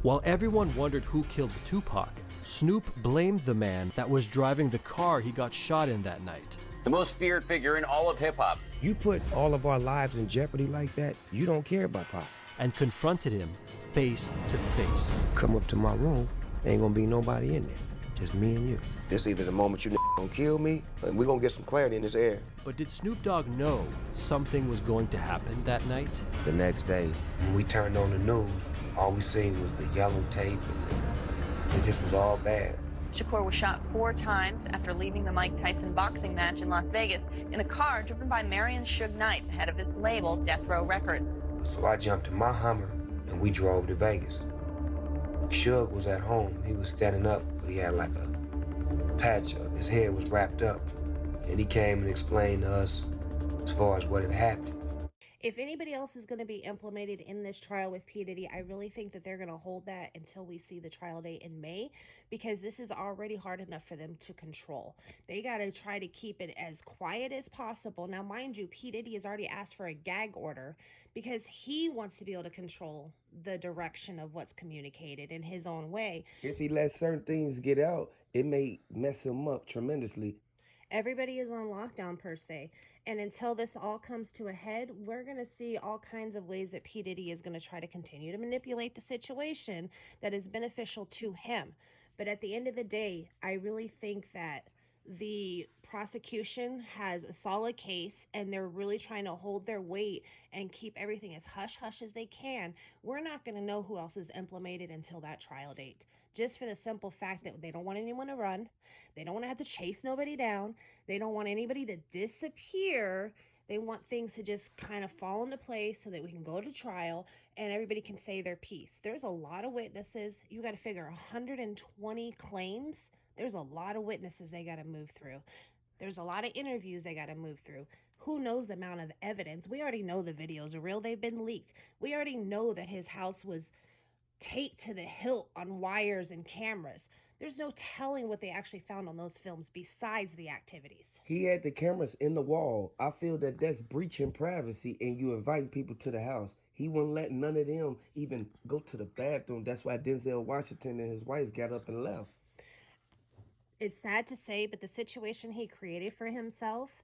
While everyone wondered who killed Tupac, Snoop blamed the man that was driving the car he got shot in that night. The most feared figure in all of hip-hop. You put all of our lives in jeopardy like that, you don't care about Pop. And confronted him face to face. Come up to my room, ain't gonna be nobody in there. Just me and you. This either the moment you gonna kill me, and we're gonna get some clarity in this air. But did Snoop Dogg know something was going to happen that night? The next day, when we turned on the news, all we seen was the yellow tape, and it just was all bad. Shakur was shot 4 times after leaving the Mike Tyson boxing match in Las Vegas in a car driven by Marion Suge Knight, head of his label, Death Row Records. So I jumped in my Hummer, and we drove to Vegas. Suge was at home. He was standing up, but he had like a patch up. His head was wrapped up. And he came and explained to us as far as what had happened. If anybody else is going to be implemented in this trial with P. Diddy, I really think that they're going to hold that until we see the trial date in May, because this is already hard enough for them to control. They got to try to keep it as quiet as possible. Now, mind you, P. Diddy has already asked for a gag order because he wants to be able to control the direction of what's communicated in his own way. If he lets certain things get out, it may mess him up tremendously. Everybody is on lockdown per se. And until this all comes to a head, we're going to see all kinds of ways that P. Diddy is going to try to continue to manipulate the situation that is beneficial to him. But at the end of the day, I really think that the prosecution has a solid case and they're really trying to hold their weight and keep everything as hush-hush as they can. We're not going to know who else is implemented until that trial date. Just for the simple fact that they don't want anyone to run. They don't want to have to chase nobody down. They don't want anybody to disappear. They want things to just kind of fall into place so that we can go to trial and everybody can say their piece. There's a lot of witnesses. You got to figure 120 claims. There's a lot of witnesses they got to move through. There's a lot of interviews they got to move through. Who knows the amount of evidence? We already know the videos are real. They've been leaked. We already know that his house was taped to the hilt on wires and cameras. There's no telling what they actually found on those films besides the activities. He had the cameras in the wall. I feel that that's breaching privacy and you inviting people to the house. He wouldn't let none of them even go to the bathroom. That's why Denzel Washington and his wife got up and left. It's sad to say, but the situation he created for himself,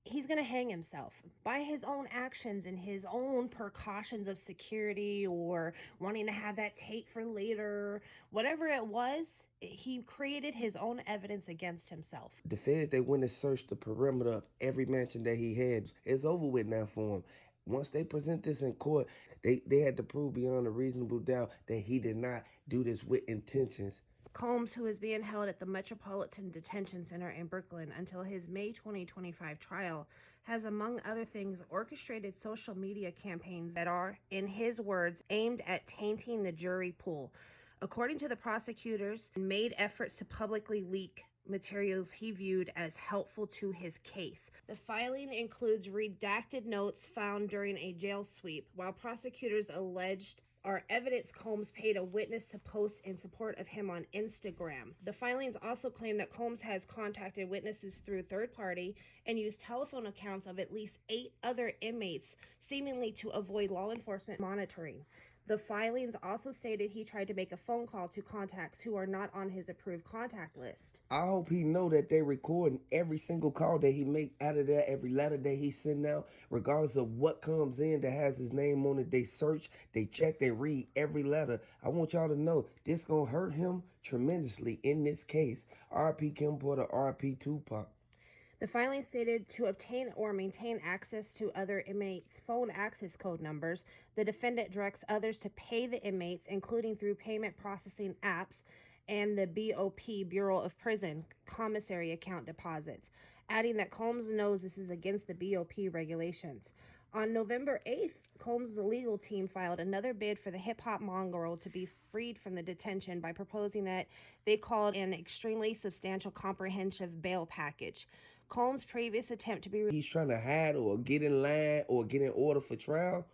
he's going to hang himself by his own actions and his own precautions of security or wanting to have that tape for later. Whatever it was, he created his own evidence against himself. The feds, they went and searched the perimeter of every mansion that he had. It's over with now for him. Once they present this in court, they had to prove beyond a reasonable doubt that he did not do this with intentions. Combs, who is being held at the Metropolitan Detention Center in Brooklyn until his May 2025 trial, has, among other things, orchestrated social media campaigns that are, in his words, aimed at tainting the jury pool. According to the prosecutors, made efforts to publicly leak materials he viewed as helpful to his case. The filing includes redacted notes found during a jail sweep, while prosecutors alleged are evidence Combs paid a witness to post in support of him on Instagram. The filings also claim that Combs has contacted witnesses through third party and used telephone accounts of at least 8 other inmates, seemingly to avoid law enforcement monitoring. The filings also stated he tried to make a phone call to contacts who are not on his approved contact list. I hope he know that they recording every single call that he make out of that, every letter that he send out, regardless of what comes in that has his name on it. They search, they check, they read every letter. I want y'all to know this gonna hurt him tremendously in this case. R.I.P. Kim Porter, R.I.P. Tupac. The filing stated to obtain or maintain access to other inmates' phone access code numbers, the defendant directs others to pay the inmates, including through payment processing apps and the BOP, Bureau of Prison, commissary account deposits, adding that Combs knows this is against the BOP regulations. On November 8th, Combs' legal team filed another bid for the hip-hop mongrel to be freed from the detention by proposing that they called an extremely substantial comprehensive bail package. Combs' previous attempt to be... He's trying to hide or get in line or get in order for trial.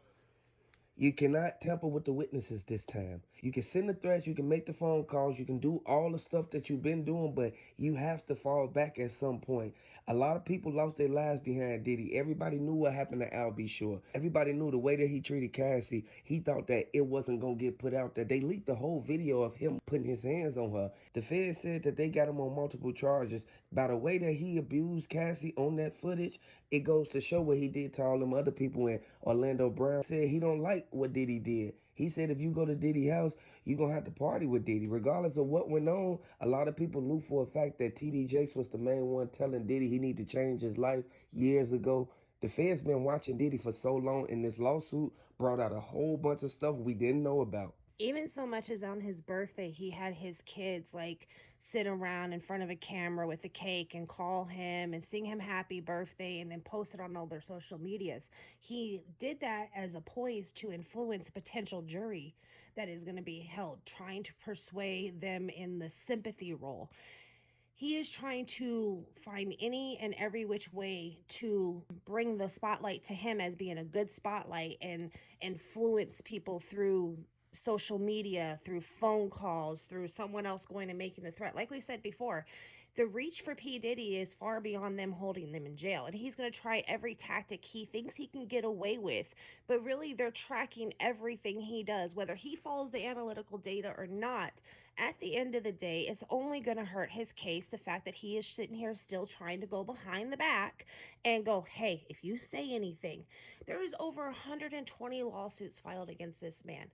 You cannot tamper with the witnesses this time. You can send the threats, you can make the phone calls, you can do all the stuff that you've been doing, but you have to fall back at some point. A lot of people lost their lives behind Diddy. Everybody knew what happened to Al B. Shore. Everybody knew the way that he treated Cassie. He thought that it wasn't going to get put out there. They leaked the whole video of him putting his hands on her. The Fed said that they got him on multiple charges. By the way that he abused Cassie on that footage, it goes to show what he did to all them other people. And Orlando Brown said he don't like what Diddy did. He said if you go to Diddy's house, you're going to have to party with Diddy. Regardless of what went on, a lot of people knew for a fact that T.D. Jakes was the main one telling Diddy he need to change his life years ago. The Fed's been watching Diddy for so long, and this lawsuit brought out a whole bunch of stuff we didn't know about. Even so much as on his birthday, he had his kids like sit around in front of a camera with a cake and call him and sing him happy birthday and then post it on all their social medias. He did that as a poise to influence a potential jury that is going to be held, trying to persuade them in the sympathy role. He is trying to find any and every which way to bring the spotlight to him as being a good spotlight and influence people through social media, through phone calls, through someone else going and making the threat. Like we said before, the reach for P. Diddy is far beyond them holding them in jail. And he's going to try every tactic he thinks he can get away with. But really, they're tracking everything he does, whether he follows the analytical data or not. At the end of the day, it's only going to hurt his case, the fact that he is sitting here still trying to go behind the back and go, hey, if you say anything, there is over 120 lawsuits filed against this man.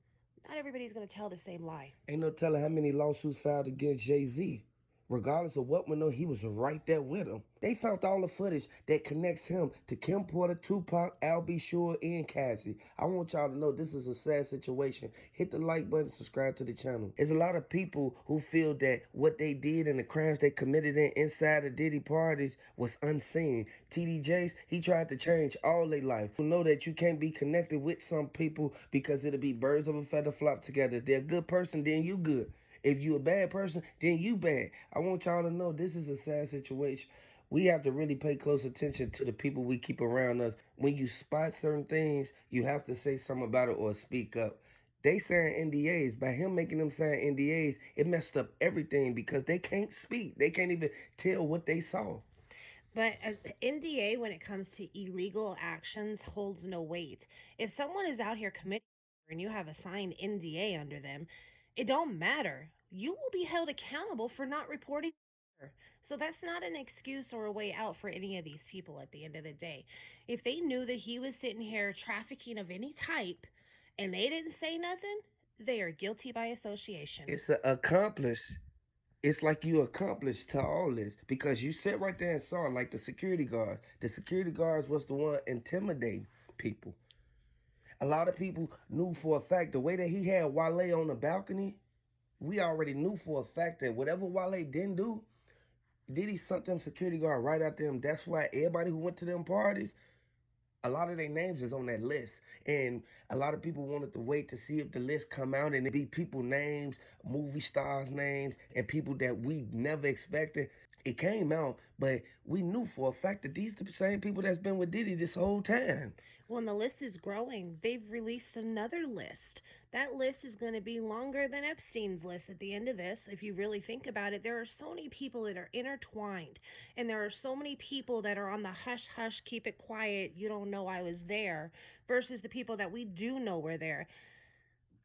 Not everybody's going to tell the same lie. Ain't no telling how many lawsuits filed against Jay-Z. Regardless of what went on, he was right there with him. They found all the footage that connects him to Kim Porter, Tupac, Al B. Shore, and Cassie. I want y'all to know this is a sad situation. Hit the like button, subscribe to the channel. There's a lot of people who feel that what they did and the crimes they committed inside the Diddy parties was unseen. T.D. Jakes, he tried to change all their life. You know that you can't be connected with some people because it'll be birds of a feather flock together. If they're a good person, then you good. If you a bad person, then you bad. I want y'all to know this is a sad situation. We have to really pay close attention to the people we keep around us. When you spot certain things, you have to say something about it or speak up. They signed NDAs. By him making them sign NDAs, it messed up everything because they can't speak. They can't even tell what they saw. But NDA, when it comes to illegal actions, holds no weight. If someone is out here committing and you have a signed NDA under them, it don't matter. You will be held accountable for not reporting. So that's not an excuse or a way out for any of these people at the end of the day. If they knew that he was sitting here trafficking of any type and they didn't say nothing, they are guilty by association. It's an accomplice. It's like you accomplished to all this because you sat right there and saw like the security guards. The security guards was the one intimidating people. A lot of people knew for a fact the way that he had Wale on the balcony, we already knew for a fact that whatever Wale didn't do, Diddy sent them security guard right after him. That's why everybody who went to them parties, a lot of their names is on that list. And a lot of people wanted to wait to see if the list come out and it be people names, movie stars names, and people that we never expected. It came out, but we knew for a fact that these are the same people that's been with Diddy this whole time. Well, and the list is growing. They've released another list. That list is going to be longer than Epstein's list at the end of this. If you really think about it, there are so many people that are intertwined. And there are so many people that are on the hush, hush, keep it quiet, you don't know I was there, versus the people that we do know were there.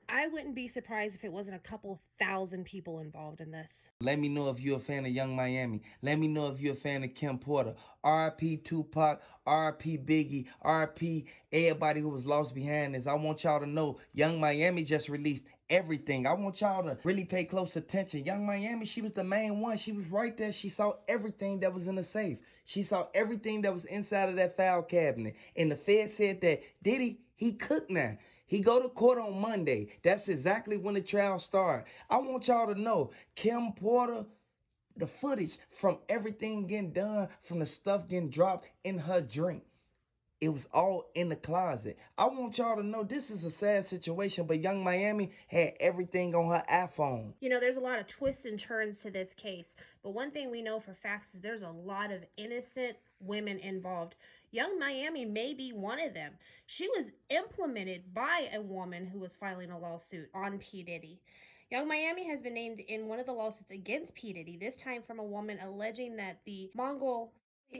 I wouldn't be surprised if it wasn't a couple thousand people involved in this. Let me know if you're a fan of Young Miami. Let me know if you're a fan of Kim Porter. R.I.P. Tupac, R.I.P. Biggie, R.I.P. everybody who was lost behind this. I want y'all to know Young Miami just released everything. I want y'all to really pay close attention. Young Miami, she was the main one. She was right there. She saw everything that was in the safe. She saw everything that was inside of that file cabinet. And the Fed said that Diddy, he cooked now. He go to court on Monday. That's exactly when the trial started. I want y'all to know, Kim Porter, the footage from everything getting done, from the stuff getting dropped in her drink, it was all in the closet. I want y'all to know this is a sad situation, but Young Miami had everything on her iPhone. You know, there's a lot of twists and turns to this case, but one thing we know for facts is there's a lot of innocent women involved. Young Miami may be one of them. She was implemented by a woman who was filing a lawsuit on P. Diddy. Young Miami has been named in one of the lawsuits against P. Diddy, this time from a woman alleging that the Mongol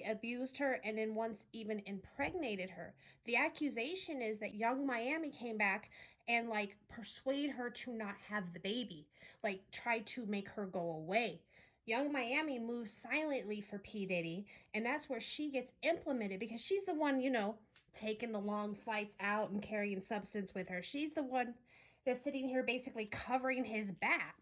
abused her and then once even impregnated her. The accusation is that Young Miami came back and like persuade her to not have the baby, like tried to make her go away. Young Miami moves silently for P. Diddy, and that's where she gets implemented because she's the one, taking the long flights out and carrying substance with her. She's the one that's sitting here basically covering his back.